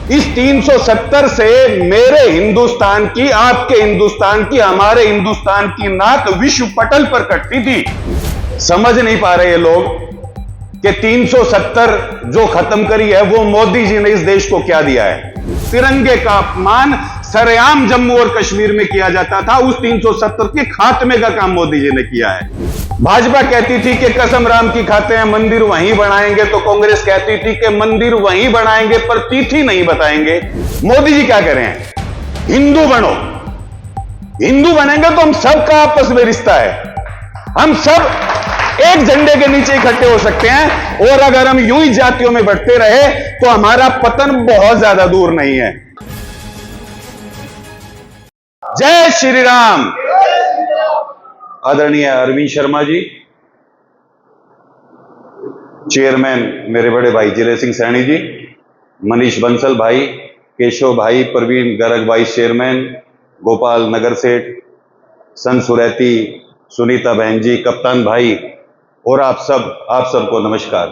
इस 370 से मेरे हिंदुस्तान की, आपके हिंदुस्तान की, हमारे हिंदुस्तान की नाक विश्व पटल पर कटती थी। समझ नहीं पा रहे ये लोग कि 370 जो खत्म करी है वो मोदी जी ने इस देश को क्या दिया है। तिरंगे का अपमान सरेआम जम्मू और कश्मीर में किया जाता था, उस 370 के खात्मे का काम मोदी जी ने किया है। भाजपा कहती थी कि कसम राम की खाते हैं, मंदिर वहीं बनाएंगे, तो कांग्रेस कहती थी कि मंदिर वहीं बनाएंगे पर तिथि नहीं बताएंगे। मोदी जी क्या कह रहे हैं, हिंदू बनो। हिंदू बनेंगे तो हम सबका आपस में रिश्ता है, हम सब एक झंडे के नीचे इकट्ठे हो सकते हैं, और अगर हम यूं ही जातियों में बढ़ते रहे तो हमारा पतन बहुत ज्यादा दूर नहीं है। जय श्री राम। आदरणीय अरविंद शर्मा जी, चेयरमैन मेरे बड़े भाई जिले सिंह सैनी जी, मनीष बंसल भाई, केशव भाई, प्रवीण गर्ग वाइस चेयरमैन, गोपाल नगर सेठ, सन सुरैती, सुनीता बहन जी, कप्तान भाई, और आप सबको नमस्कार।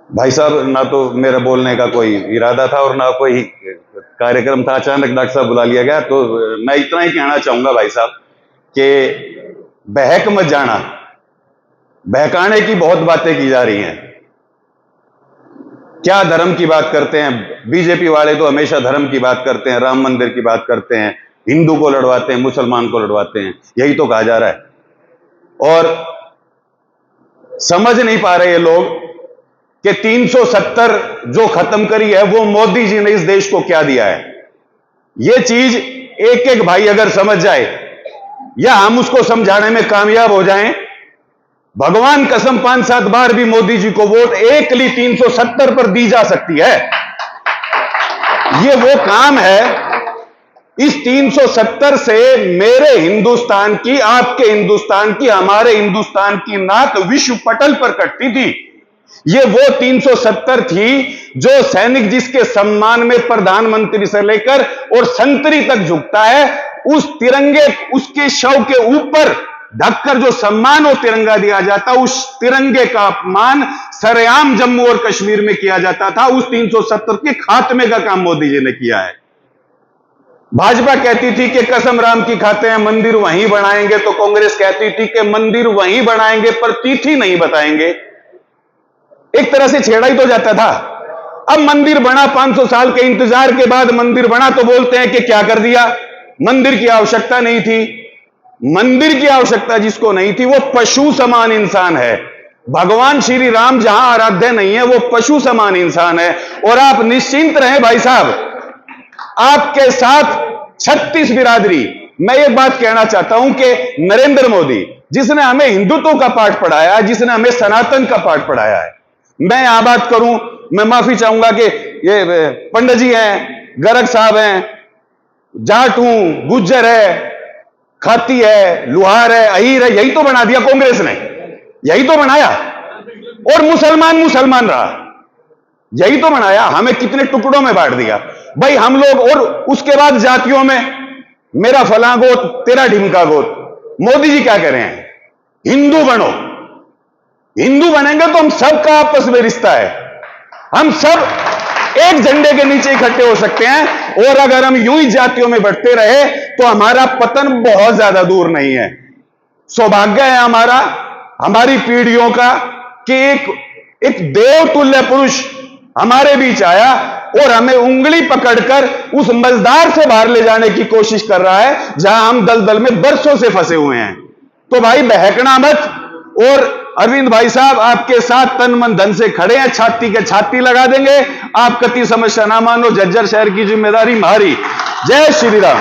भाई साहब, ना तो मेरा बोलने का कोई इरादा था और ना कोई कार्यक्रम था, अचानक डॉक्टर साहब बुला लिया गया, तो मैं इतना ही कहना चाहूंगा भाई साहब कि बहक मत जाना। बहकाने की बहुत बातें की जा रही हैं, क्या धर्म की बात करते हैं बीजेपी वाले, तो हमेशा धर्म की बात करते हैं, राम मंदिर की बात करते हैं, हिंदू को लड़वाते हैं, मुसलमान को लड़वाते हैं, यही तो कहा जा रहा है। और समझ नहीं पा रहे ये लोग कि 370 जो खत्म करी है वो मोदी जी ने इस देश को क्या दिया है। ये चीज एक एक भाई अगर समझ जाए, या हम उसको समझाने में कामयाब हो जाएं, भगवान कसम 5-7 बार भी मोदी जी को वोट एकली 370 पर दी जा सकती है। ये वो काम है। इस 370 से मेरे हिंदुस्तान की, आपके हिंदुस्तान की, हमारे हिंदुस्तान की नाक विश्व पटल पर कटती थी। ये वो 370 थी जो सैनिक जिसके सम्मान में प्रधानमंत्री से लेकर और संतरी तक झुकता है, उस तिरंगे, उसके शव के ऊपर ढककर जो सम्मान और तिरंगा दिया जाता, उस तिरंगे का अपमान सरेआम जम्मू और कश्मीर में किया जाता था। उस 370 के खात्मे का काम मोदी जी ने किया है। भाजपा कहती थी कि कसम राम की खाते हैं, मंदिर वहीं बनाएंगे, तो कांग्रेस कहती थी कि मंदिर वहीं बनाएंगे पर तिथि नहीं बताएंगे। एक तरह से छेड़ा ही तो जाता था। अब मंदिर बना, 500 साल के इंतजार के बाद मंदिर बना, तो बोलते हैं कि क्या कर दिया, मंदिर की आवश्यकता नहीं थी। मंदिर की आवश्यकता जिसको नहीं थी वो पशु समान इंसान है। भगवान श्री राम जहां आराध्य नहीं है वो पशु समान इंसान है। और आप निश्चिंत रहें भाई साहब, आपके साथ 36 बिरादरी। मैं एक बात कहना चाहता हूं कि नरेंद्र मोदी जिसने हमें हिंदुत्व का पाठ पढ़ाया है, जिसने हमें सनातन का पाठ पढ़ाया है, मैं यहां बात करूं, मैं माफी चाहूंगा कि ये पंडित जी हैं, गर्ग साहब हैं, जाट हूं, गुज्जर है, खाती है, लुहार है, अहीर है, यही तो बना दिया कांग्रेस ने, यही तो बनाया। और मुसलमान मुसलमान रहा, यही तो बनाया। हमें कितने टुकड़ों में बांट दिया भाई हम लोग। और उसके बाद जातियों में मेरा फला गोत, तेरा ढिमका गोत। मोदी जी क्या कह रहे हैं, हिंदू बनो। हिंदू बनेंगे तो हम सबका आपस में रिश्ता है, हम सब एक झंडे के नीचे इकट्ठे हो सकते हैं, और अगर हम यूं ही जातियों में बढ़ते रहे तो हमारा पतन बहुत ज्यादा दूर नहीं है। सौभाग्य है हमारा, हमारी पीढ़ियों का, कि एक देवतुल्य पुरुष हमारे बीच आया और हमें उंगली पकड़कर उस मझधार से बाहर ले जाने की कोशिश कर रहा है जहां हम दलदल में बरसों से फंसे हुए हैं। तो भाई बहकना मत। और अरविंद भाई साहब आपके साथ तन मन धन से खड़े हैं, छाती के छाती लगा देंगे। आप कति समस्या ना मानो, झज्जर शहर की जिम्मेदारी हमारी। जय श्री राम।